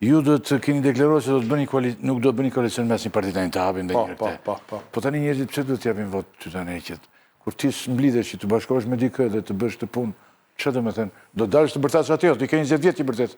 Ju do të keni deklaruar se nuk do të bëni koalicion mes një partit tani të hapin dhe njërë këte. Po tani njerëzit pse do të japin votë ty tani që kur ti mblidhesh që të bashkohesh me dikë dhe të bësh të punë, çfarë do të thënë? Do dalësh të bërtatësh aty, ti ke 20 vjet i bërtet.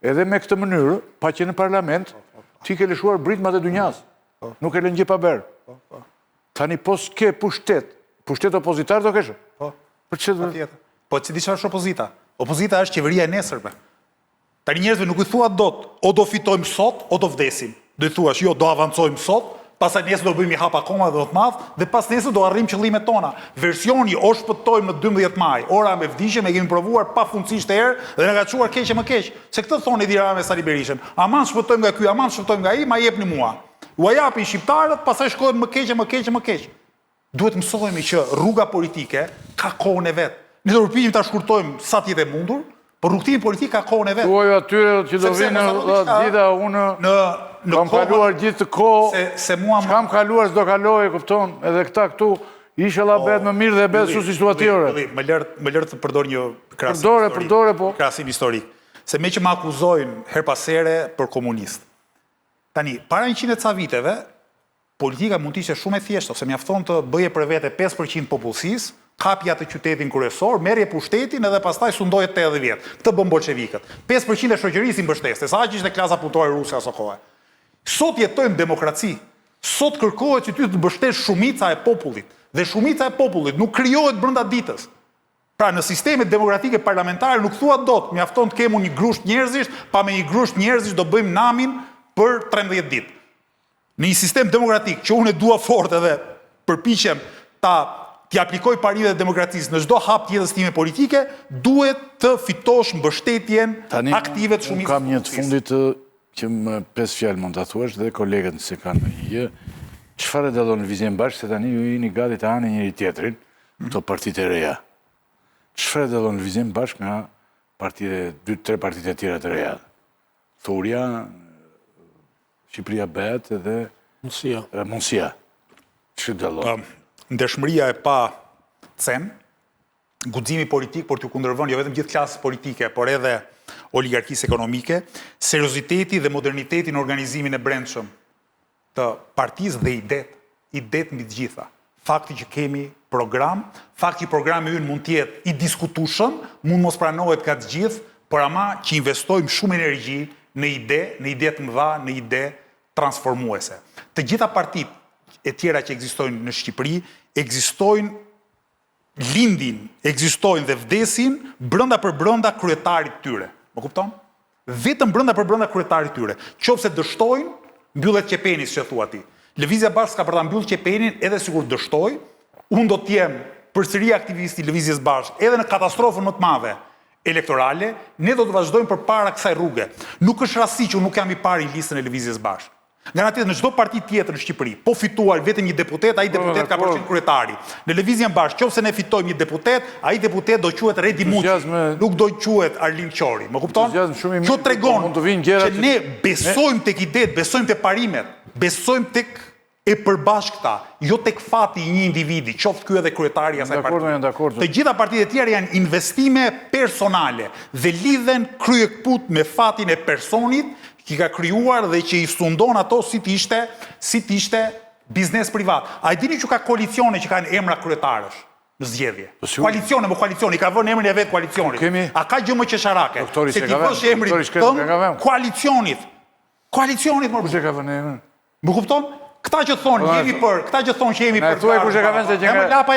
Edhe me këtë mënyrë, pa që në parlament, ti ke lëshuar britmat e dunjas. Nuk e lën gjë pa berë. Tani po s'ke pushtet opozitar do kesh? Për çfarë? Po si di çfarë është opozita? Opozita është qeveria e nesërme. Tani njerëzve nuk i thua dot, o do fitojmë sot, o do vdesim. Do i thuash, jo, do avancojmë sot, pastaj nesër do bëjmë një hap akoma dhe do të madh, dhe pas nesër do arrijmë qëllimet tona. Versioni o shpëtojmë në 12 maj, ora me vdikje, me kemi provuar pafundësisht herë dhe na ka çuar keq e më keq. Se këtë thonë Edi Rama me Sali Berishën. Aman shpëtojmë nga ky, aman shpëtojmë nga ai, ma jepni mua. Ua japin shqiptarët, pastaj shkohen më keq e më keq e më keq. Duhet mësohemi që rruga politike ka kohën e vet. Ne do përpiqemi ta shkurtojmë sa të jetë mundur, por rrugtimi politik ka kohën e vet. Tuaj atyre që do vinë dita unë kam kaluar gjithë të kohë, s'kam kaluar s'do kaloj, kupton, edhe këta këtu inshallah bëhet më mirë dhe bëhet su situative. Më lër të përdor një krahasim historik. Se me që më akuzojnë her pas here për komunist. Tani, para 100 ca viteve, politika mund të ishte shumë e thjeshtë, ose mjafton të bëje për vete 5% popullsisë, kapja të qytetin kryesor, merrje pushtetin edhe pastaj sundoje 80 vjet. Këtë bën bolshevikët. 5% e shoqërisë i mbështeste, sa që ishte klasa punëtore ruse aso kohë. Sot jetojmë demokraci. Sot kërkohet që ty të mbështesh shumica e popullit. Dhe shumica e popullit nuk krijohet brenda ditës. Pra në sistemet demokratike parlamentare nuk thua dot, mjafton të kemu një grusht njerëzish, pa me një grusht njerëzish do bëjmë namin për 13 ditë. Në një sistem demokratik që unë e dua fort edhe përpiqem t'i aplikoj parimet e demokracisë në çdo hap të jetës time politike, duhet të fitosh mbështetjen aktive të shumicës. Kam një të fundit që më 5 fjalë mund ta thuash dhe kolegët se kanë një. Çfarë dallon Lëvizjen Bashkë se tani ju jeni gati të hani njëri tjetrin, këto partitë e reja. Çfarë dallon Lëvizjen Bashkë nga partitë 2-3 partitë e tjera të reja? Thuria, Shqipëria Bet edhe Mundësia. Çfarë dallon? Ndershmëria e pa cen, guximi politik për t'u kundërvënë jo vetëm gjithë klasës politike, por edhe oligarkisë ekonomike, serioziteti dhe moderniteti në organizimin e brendshëm të partisë dhe idet mbi të gjitha. Fakti që kemi program, fakti që programi ynë mund të jetë i diskutueshëm, mund mos pranohet nga të gjithë, por ama që investojmë shumë energji në ide të mëdha, në ide transformuese. Të gjitha partitë e tjera që ekzistojnë në Shqipëri, ekzistojnë lindin, ekzistojnë dhe vdesin brenda për brenda kryetarit tyre. Më kupton? Vetëm brenda për brenda kryetarit tyre. Qofse dështojnë, mbyllet qepeni, si që thua ti. Lëvizja Bashkë ka për ta mbyllë qepenin edhe sikur dështoj, unë do t'jem përsëri aktivisti i Lëvizjes Bashkë, edhe në katastrofën më të madhe elektorale, ne do të vazhdojmë përpara kësaj rruge. Nuk është rasti që unë nuk jam i pari në listën e Lëvizjes Bashkë. Nga në në çdo parti tjetër në Shqipëri, po fituar vetëm një deputet, ai deputet ka përqen kryetari. Në Lëvizjen Bashkë, qofse ne fitojmë një deputet, ai deputet do quhet Redi Muçi, nuk do quhet Arlind Qori. Më kupton? Kjo tregon që ne besojmë tek idetë, besojmë tek parimet, besojmë tek e përbashkëta, jo tek fati i një individi, qoftë ky edhe kryetari i asaj partie. Të gjitha partitë e tjera janë investime personale dhe lidhen kryekput me fatin e personit që ka krijuar dhe që i sundon ato si t'ishte biznes privat. A i dini që ka koalicione që kanë emra kryetarësh në zgjedhje? Koalicione, i ka vënë emrin e vetë koalicionit. A ka gjë më qesharake? Se ti vësh emrin tënd koalicionit. Koalicionit, më kush e ka vënë emrin? Më kupton? Këta që thonë jemi për, Lapa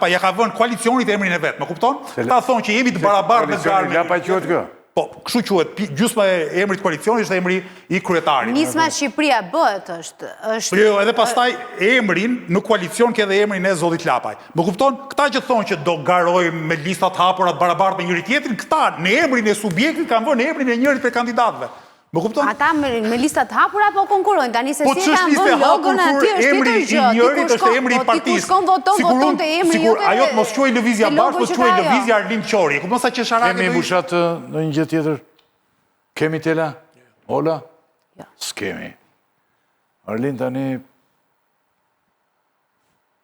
ja ka vënë koalicionit emrin e vet, më kupton? Këta thonë që jemi të barabartë me garmin. Lapa quhet kë? Po, kështu quhet, gjysma e emrit koalicionit është emri i kryetarit. Nisma Shqipëria bëhet është. Jo, edhe pastaj emrin në koalicion ke edhe emrin e Zotit Lapaj. Më kupton? Këta që thonë që do garojmë me listat hapura të barabartë me njëri tjetrin, këta në emrin e subjektit kanë vënë emrin e njërit prej kandidatëve. Më kupton? Ata me listat hapura po konkurrojnë, tani se si kanë vënë logon aty është tjetër gjë. Njërit është emri i partisë. Kush kon voton te emri jote. Ajo të mos quhej Lëvizja Bashkë, po quhej Lëvizja Arlind Qori. Kupton sa qesharake. Kemi mbushat në një gjë tjetër? Kemi tela? Ola? S'kemi. Arlind tani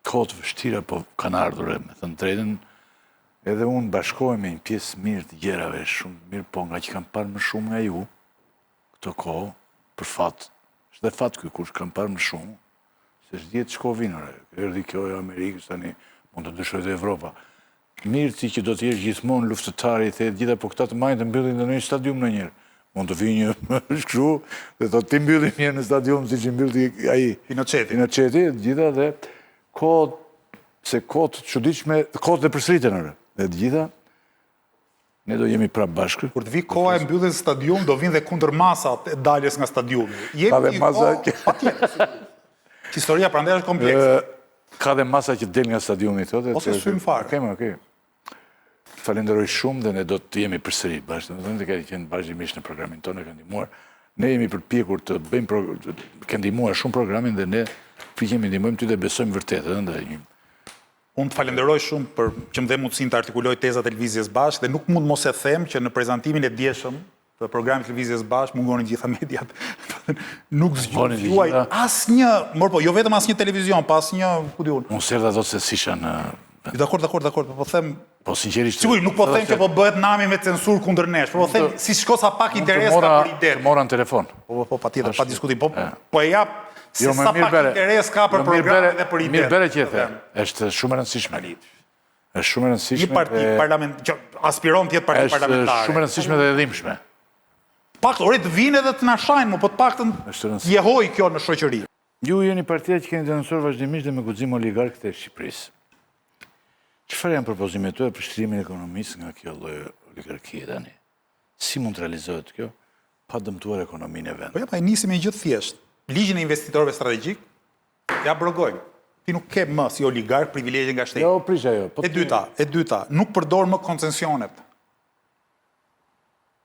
kohët vështira po kanë ardhur me thënë drejtën. Edhe unë bashkohem me një pjesë mirë të gjerave, shumë mirë po nga që kam parë më shumë nga ju. këto kohë, për fat, është dhe fat ky kush kam parë më shumë, se s'djetë shko vinore, erdi kjo e Amerikës, tani mund të dëshoj dhe Evropa. Mirë ti që do të jesh gjithmonë luftëtari, the gjitha, po këta të majnë të mbyllin dhe në një stadium në njërë. Mund të vi një shkru, dhe të ti mbyllim një në stadium, si që mbylli aji. Pinoceti, gjitha dhe kohët, se kohët çuditshme, kohët dhe përsëritën edhe. Dhe gjitha, ne do jemi prapë bashkë. Kur të vi koha e mbylljes stadium, do vinë dhe kundër masat e daljes nga stadiumi. Ka dhe masa Historia prandaj është komplekse. Ka dhe masa që del nga stadiumi, thotë. Ose synë farë. Okej. Falenderoj shumë dhe ne do të jemi përsëri bashkë. Do të kemi qenë vazhdimisht në programin tonë, kanë ndihmuar. Ne jemi përpjekur të bëjmë kanë ndihmuar shumë programin dhe ne kemi ndihmojmë ty dhe besojmë vërtet, ëh, Unë të falenderoj shumë për që më dhe mundësin të artikuloj teza televizjes bashkë dhe nuk mund mos e them që në prezantimin e djeshëm të programit televizjes bashkë mungonin gjitha mediat. Nuk zgjuaj asnjë, jo vetëm asnjë televizion, pa asnjë, ku di unë. Unë serda do se s'isha në... Dakor, po them... Po sinqerisht... Sigurisht, nuk po them që po bëhet nami me censur kundër nesh, po them si shko sa pak interes ka për ide. Të mora në telefon. Po patjetër, pa diskutim, po e jap se sa pak interes ka për programin dhe për ide. Mirë bere që e the, është shumë e rëndësishme. është shumë e rëndësishme... Një parti parlamentare, që aspiron tjetë parti parlamentare. është shumë e rëndësishme dhe edhimshme. Pak, ore të vinë edhe të na shajnë, po të paktën jehoj kjo në shoqëri. Ju jeni partia që keni denoncuar vazhdimisht dhe me guxim oligarkët e Shqipërisë. Çfarë janë propozimet tuaja për shtrimin e ekonomisë nga kjo lloj oligarkie tani? Si mund të realizohet kjo pa dëmtuar ekonominë e vendit? Po ja, pa e nisim me gjë të thjeshtë. Ligjin e investitorëve strategjik ja abrogojmë. Ti nuk ke më si oligark privilegje nga shteti. Jo, prish ajo. E dyta, nuk përdor më koncesionet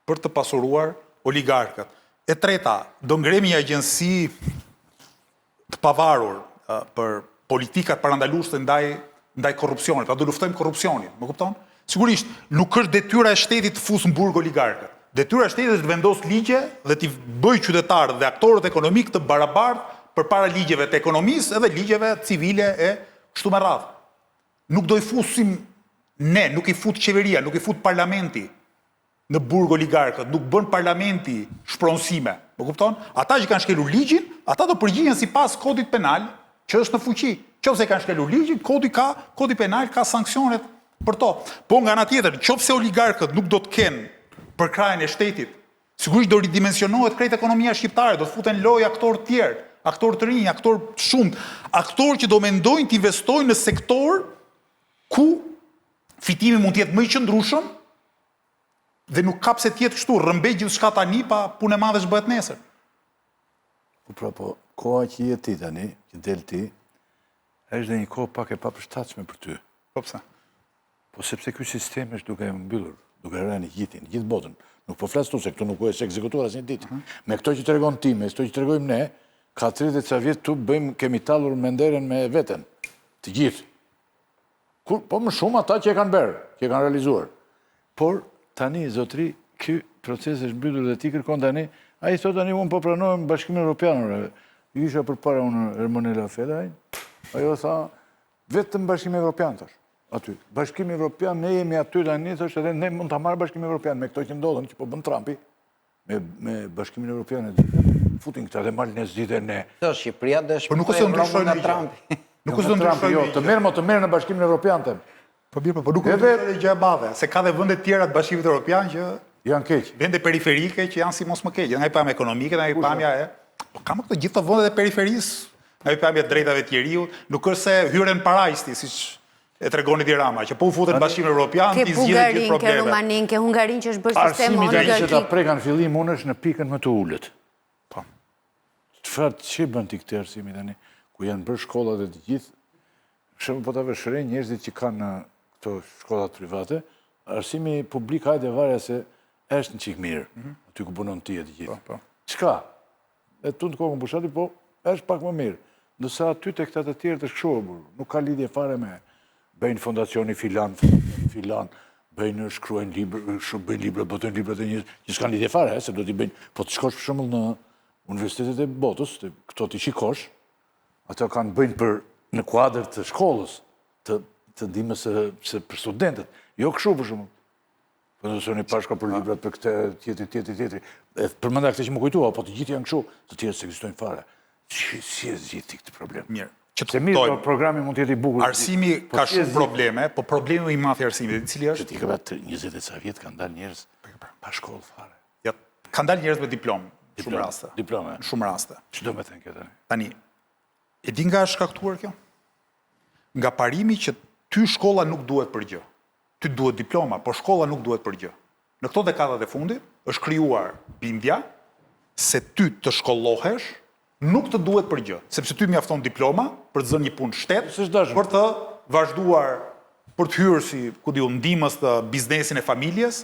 për të pasuruar oligarkët. E treta, do ngremi një agjenci të pavarur për politikat parandaluese ndaj korrupsionit, pra do luftojmë korrupsionin, më kupton? Sigurisht, nuk është detyra e shtetit të fusë në burg oligarkët. Detyra e shtetit është të vendosë ligje dhe t'i bëj qytetarët dhe aktorët ekonomik të barabartë përpara ligjeve të ekonomisë edhe ligjeve civile e kështu me radhë. Nuk do i fusim ne, nuk i fut qeveria, nuk i fut parlamenti në burg oligarkët, nuk bën parlamenti shpronësime, më kupton? Ata që kanë shkelur ligjin, ata do përgjigjen sipas kodit penal, që është në fuqi. Nëse kanë shkelur ligjin, kodi penal ka sanksionet për to. Po nga ana tjetër, nëse oligarkët nuk do të kenë përkrajën e shtetit, sigurisht do ridimensionohet krejt ekonomia shqiptare, do të futen lojë aktorë tjerë, aktorë të rinj, aktorë shumë, aktorë që do mendojnë të investojnë në sektor ku fitimi mund të jetë më i qëndrueshëm dhe nuk ka pse të jetë kështu, rrëmbej gjithçka tani pa punë e madhe s'bëhet nesër. Po, koha që je ti tani, që del ti, është dhe një kohë pak e papërshtatshme për ty. Po pse? Po sepse ky sistem është duke mbyllur, duke rënë gjithë botën. Nuk po flas tu se këtu nuk është ekzekutuar asnjë ditë. Me këto që tregon ti, me këto që tregojmë ne, ka 30 ca vjet tu kemi tallur me nderen me veten. Të gjithë. Po më shumë ata që e kanë bërë, që e kanë realizuar. Por tani zotri, ky proces është mbyllur dhe ti kërkon tani, ai thotë tani unë po pranoj Bashkimin Evropian. Isha përpara unë Ermonela Fedaj, ajo tha vetëm Bashkimi Evropian thash. Aty. Bashkimi Evropian, ne jemi aty tani, thosh edhe ne mund ta marr Bashkimin Evropian me këto që ndodhen, që po bën Trumpi me Bashkimin Evropian futin këta dhe malin e zgjidhe ne. Shqipëria dëshmoj. Po nuk është ndryshoj nga Trumpi. Nuk është ndryshoj. Jo, të merr në Bashkimin Evropian them. Po mirë, po nuk është edhe gjë e madhe, se ka dhe vende tjera të Bashkimit Evropian që janë keq. Vende periferike që janë si mos më keq, nga pamja ekonomike, nga pamja e. Po kam këto gjithë të vendet e periferisë, nga pamja e drejtave të njeriut, nuk është se hyren parajsti, siç e tregoni ti Rama, që po u futet në Bashkimin Evropian, ti zgjidhet gjithë probleme. Ke Rumaninë, ke Hungarinë që është bërë sistem oligarkik. Arsimi që ta prekan fillim unë është në pikën më të ulët. Po. Çfarë bën ti këtë arsimi tani, ku janë bërë shkollat e të gjithë? Për shembull, po ta vëshëroj njerëzit që kanë këto shkollat private, arsimi publik hajde varet se është në çik mirë, aty ku punon ti e të gjithë. Po. Çka? E tu të kokën pushati, po është pak më mirë. Ndërsa aty tek këta të tjerë të shkruar, nuk ka lidhje fare me bëjnë fondacioni filan, bëjnë shkruajnë libra, bëjnë libra, botojnë libra të njerëz, që s'kan lidhje fare, se do t'i bëjnë, po të shkosh për shembull në universitetet e botës, këto t'i shikosh, ato kanë bëjnë për në kuadër të shkollës, të ndihmës se për studentët, jo kështu për shembull. Fondacioni Pashka për librat për këtë tjetri. përmenda këtë që më kujtua, po të gjithë janë kështu, të tjerë se ekzistojnë fare. Si e zgjidhti këtë problem? Mirë. Që Se mirë, programi mund të jetë i bukur. Arsimi ka shumë probleme, po problemi i madh i arsimit, i cili është? Që ti ka vetë 20 e ca vjetë kanë dalë njerëz pa shkollë fare. Ja, kanë dalë njerëz me diplomë, në shumë raste. Diplome. Në shumë raste. Ç'do me thënë këtë? Tani, e di nga është shkaktuar kjo? Nga parimi që ty shkolla nuk duhet për gjë. Ty duhet diploma, por shkolla nuk duhet për gjë. Në këto dekadat e fundit është krijuar bindja se ty të shkollohesh nuk të duhet për gjë, sepse ty mjafton diploma për të zënë një punë shtet, për të vazhduar, për të hyrë si, ku diu, ndihmës të biznesin e familjes,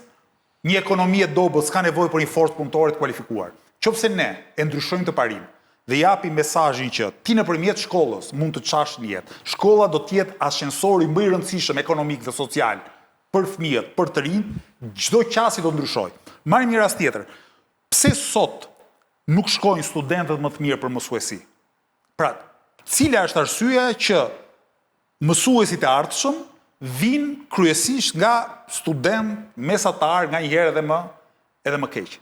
një ekonomi e dobët s'ka nevojë për një forcë punëtore të kualifikuar. Qofse ne e ndryshojmë të parim dhe japim mesazhin që ti nëpërmjet shkollës mund të çash në jetë. Shkolla do të jetë ascensori më i rëndësishëm ekonomik dhe social për fëmijët, për të rinj, çdo qasi do ndryshojë. Marrim një rast tjetër. Pse sot nuk shkojnë studentët më të mirë për mësuesi? Pra, cila është arsyeja që mësuesit e ardhshëm vinë kryesisht nga student mesatar, nga njëherë edhe më keq?